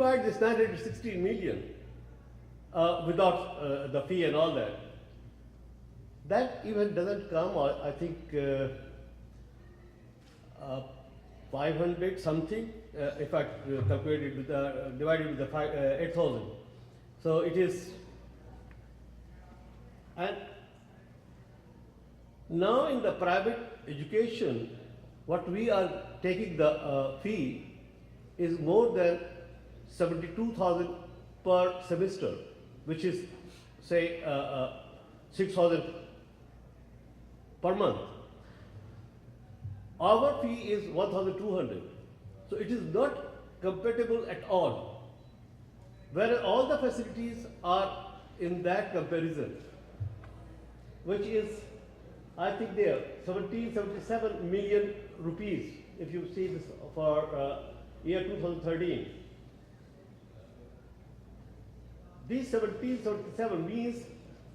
divide this 916 million without the fee and all that, that even doesn't come, I think, 500 something, if I calculate it with divided with the 8,000. So it is, and now in the private education, what we are taking the fee is more than 72,000 per semester, which is say 6,000 per month. Our fee is 1,200. So it is not compatible at all. Whereas all the facilities are in that comparison, which is, I think, there 1777 million rupees, if you see this for year 2013. These 1777 means,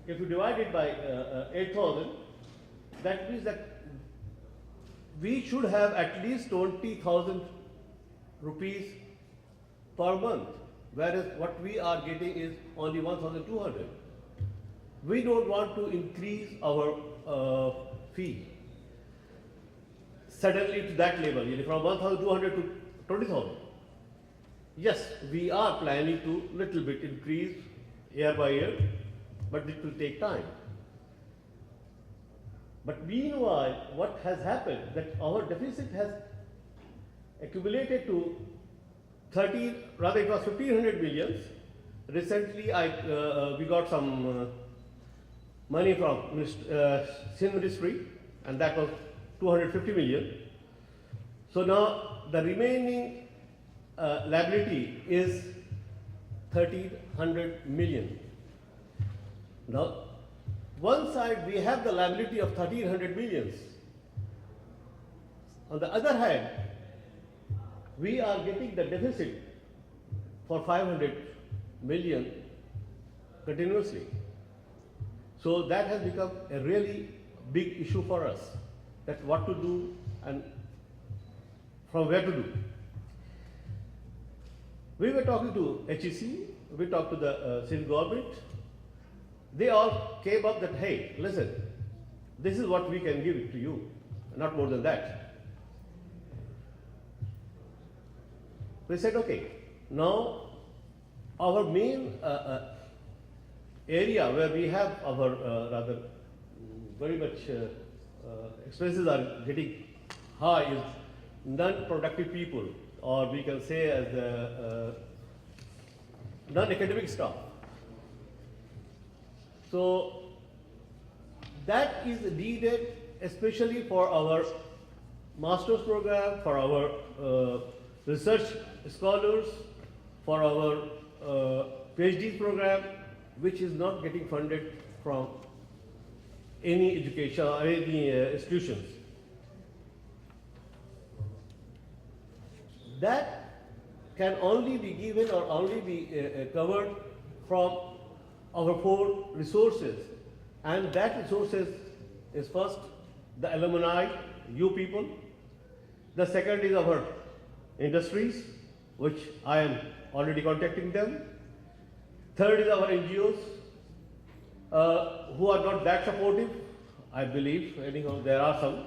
if you divide it by 8,000, that means that we should have at least 20,000 rupees per month, whereas what we are getting is only 1,200. We don't want to increase our fee suddenly to that level, from 1,200 to 20,000. Yes, we are planning to little bit increase year by year, but it will take time. But meanwhile, what has happened, that our deficit has accumulated to 13, rather it was 1,500 millions. Recently, we got some money from Sin Ministry, and that was 250 million. So now the remaining liability is 1,300 million. Now, one side we have the liability of 1,300 millions. On the other hand, we are getting the deficit for 500 million continuously. So that has become a really big issue for us, that what to do and from where to do. We were talking to HEC, we talked to the Sindh government. They all came up that, hey, listen, this is what we can give it to you, not more than that. We said, okay, now our main area where we have our rather very much expenses are getting high is non-productive people, or we can say as non-academic staff. So that is needed especially for our master's program, for our research scholars, for our PhD program, which is not getting funded from any education or any institutions. That can only be given or only be covered from our four resources, and that resources is first the alumni, you people. The second is our industries, which I am already contacting them. Third is our NGOs, who are not that supportive, I believe. Anyhow, there are some.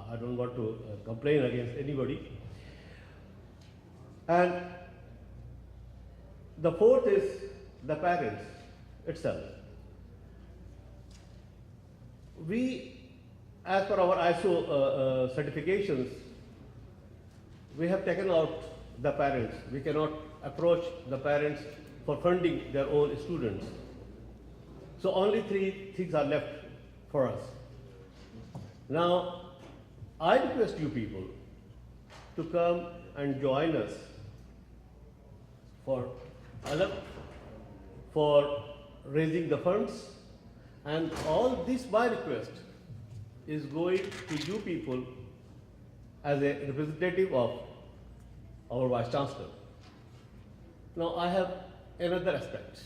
I don't want to complain against anybody. And the fourth is the parents itself. We, as per our ISO certifications, we have taken out the parents. We cannot approach the parents for funding their own students. So only three things are left for us. Now, I request you people to come and join us for raising the funds, and all this by request is going to you people as a representative of our Vice Chancellor. Now I have another aspect,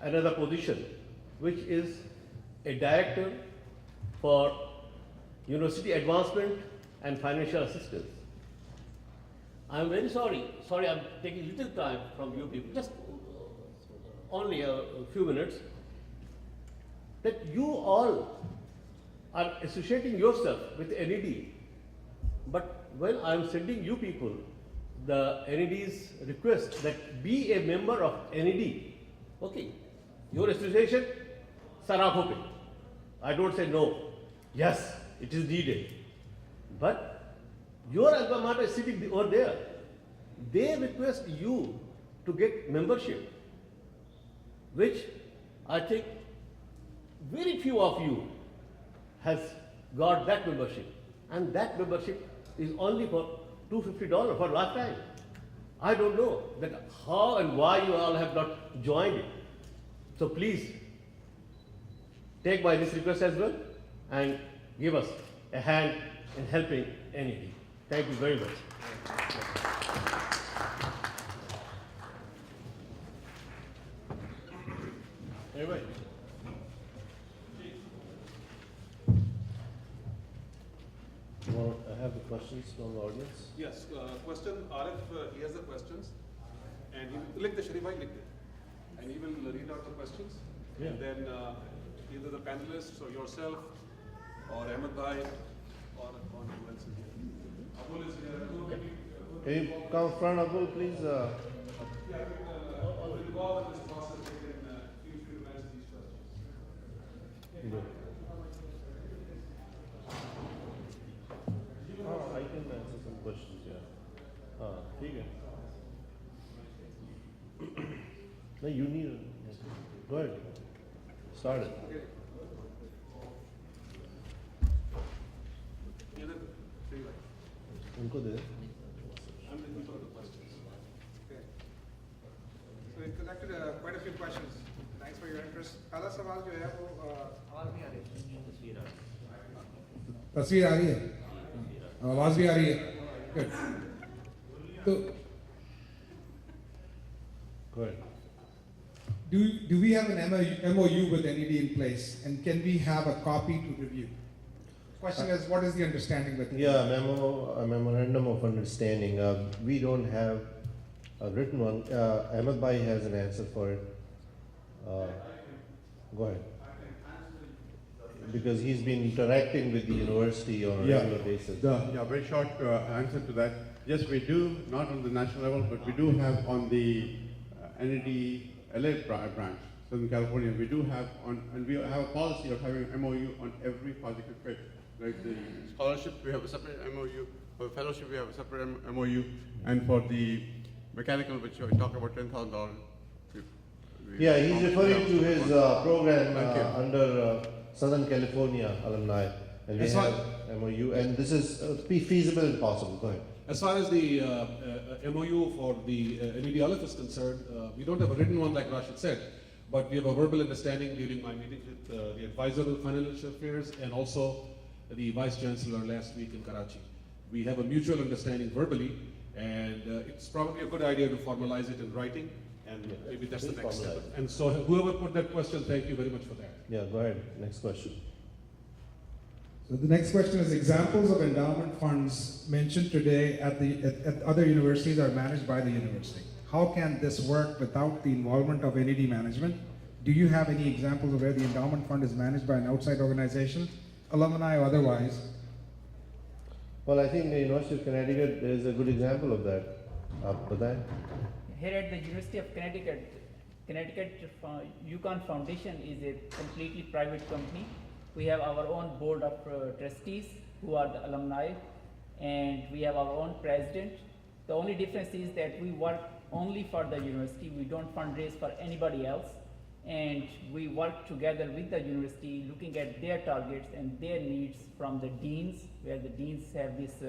another position, which is a Director for University Advancement and Financial Assistance. I'm very sorry. Sorry, I'm taking little time from you people, just only a few minutes. That you all are associating yourself with NED, but when I'm sending you people the NED's request that be a member of NED, okay, your association, Sarakope. I don't say no. Yes, it is needed. But your alma mater is sitting over there. They request you to get membership, which I think very few of you has got that membership. And that membership is only for $250 for lifetime. I don't know that how and why you all have not joined it. So please take by this request as well and give us a hand in helping NED. Thank you very much. Anyway. You want to have the questions from the audience? Yes, question, Arif, he has the questions, and he will, lick the Sharif bhai, lick it. And he will read out the questions, Yeah. and then either the panelists or yourself, or Ahmed bhai, or who else is here? Abul is here. Can you come front, Abul, please? Yeah, we'll go over this process in a few minutes, these questions. Good. I can answer some questions, yeah. ठीक है. No, you need. Go ahead. Start it. Either Sharif bhai. उनको दे. I'm looking for the questions. Okay. So we collected quite a few questions. Thanks for your interest. पहला सवाल जो है वो तस्वीर आ रही है, आवाज भी आ रही है. Good. तो Go ahead. do we have an MOU with NED in place, and can we have a copy to review? Question is, what is the understanding with it? Yeah, a memorandum of understanding. We don't have a written one. Ahmed Bhai has an answer for it. Go ahead. Because he's been interacting with the university on a regular basis. Yeah, very short answer to that. Yes, we do, not on the national level, but we do have on the NED LA branch, Southern California, we do have and we have a policy of having MOU on every project we fit. Like the scholarship, we have a separate MOU. For fellowship, we have a separate MOU. And for the mechanical, which we talk about $10,000. Yeah, he's referring to his program Thank you. under Southern California alumni. And we That's have MOU, and this is feasible and possible. Go ahead. As far as the MOU for the NED-LF is concerned, we don't have a written one like Rashid said, but we have a verbal understanding during my meetings with the advisor of financial affairs and also the vice chancellor last week in Karachi. We have a mutual understanding verbally, and it's probably a good idea to formalize it in writing, and maybe that's the Please next step. formalize it. And so whoever put that question, thank you very much for that. Yeah, go ahead. Next question. So the next question is, examples of endowment funds mentioned today at other universities are managed by the university. How can this work without the involvement of NED management? Do you have any examples of where the endowment fund is managed by an outside organization, alumni or otherwise? Well, I think the University of Connecticut is a good example of that. बताएं. Here at the University of Connecticut UConn Foundation is a completely private company. We have our own board of trustees who are the alumni, and we have our own president. The only difference is that we work only for the university. We don't fundraise for anybody else, and we work together with the university, looking at their targets and their needs from the deans, where the deans have this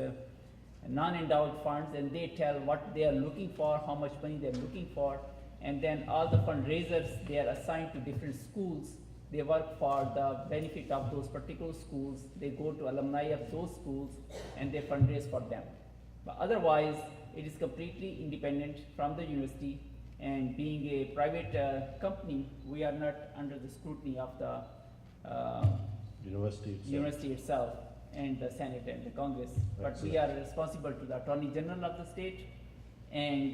non-endowed funds, and they tell what they are looking for, how much money they are looking for, and then all the fundraisers, they are assigned to different schools. They work for the benefit of those particular schools. They go to alumni of those schools and they fundraise for them. But otherwise, it is completely independent from the university, and being a private company, we are not under the scrutiny of the university itself and the Senate and the Congress. But we are responsible to the Attorney General of the state And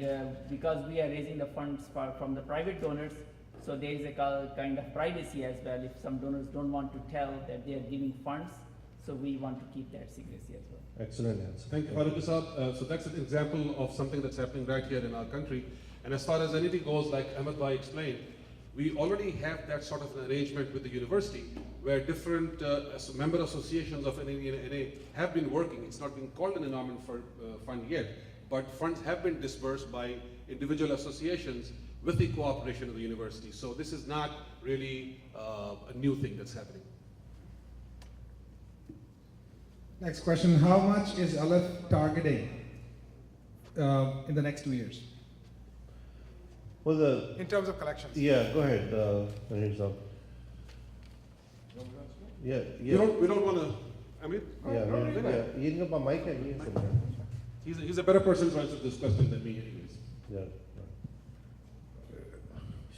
because we are raising the funds from the private donors, so there is a kind of privacy as well. If some donors don't want to tell that they are giving funds, so we want to keep that secrecy as well. Excellent answer. Thank you, Farooq Saab. So that's an example of something that's happening right here in our country. And as far as NED goes, like Ahmed Bhai explained, we already have that sort of an arrangement with the university where different member associations of NED and NA have been working. It's not been called an endowment fund yet, but funds have been disbursed by individual associations with the cooperation of the university. So this is not really a new thing that's happening. Next question, how much is Aleph targeting in the next 2 years? Well, In terms of collections? yeah, go ahead, Anil Saab. Yeah, We yeah. don't want to, I mean, ये इनका mic है, ये सुन रहे हैं. he's a better person to answer this question than me anyways. Yeah.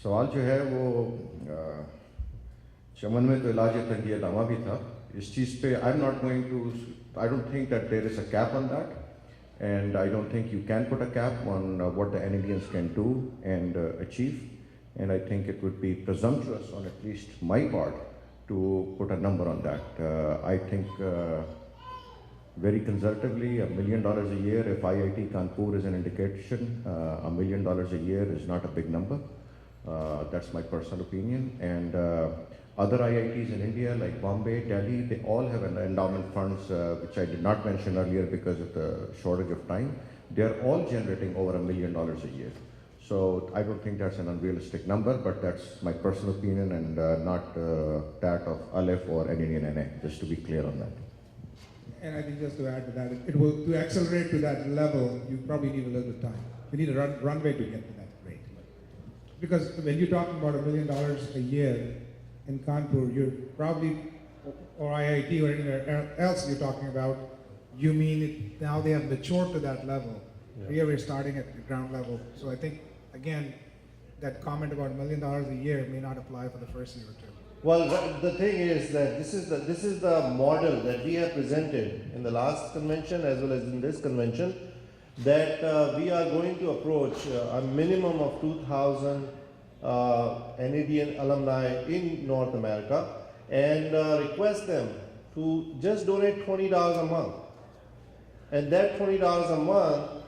सवाल जो है वो चमन में तो इलाज तंगियनामा भी था इस चीज़ पे I don't think that there is a cap on that, and I don't think you can put a cap on what the NEDians can do and achieve, and I think it would be presumptuous on at least my part to put a number on that. I think very conservatively, $1 million a year, if IIT Kanpur is an indication, $1 million a year is not a big number. That's my personal opinion. And other IITs in India like Bombay, Delhi, they all have endowment funds, which I did not mention earlier because of the shortage of time. They're all generating over $1 million a year. So I don't think that's an unrealistic number, but that's my personal opinion and not that of Aleph or NED, just to be clear on that. And I think just to add to that, it will, to accelerate to that level, you probably need a little bit of time. You need a runway to get to that rate. Because when you're talking about $1 million a year in Kanpur, you're probably, or IIT or anywhere else you're talking about, you mean it, now they have matured to that level. Yeah. Here we're starting at the ground level. So I think, again, that comment about $1 million a year may not apply for the first year or two. Well, the thing is that this is the model that we have presented in the last convention as well as in this convention, that we are going to approach a minimum of 2,000 NED alumni in North America and request them to just donate $20 a month. And that $20 a month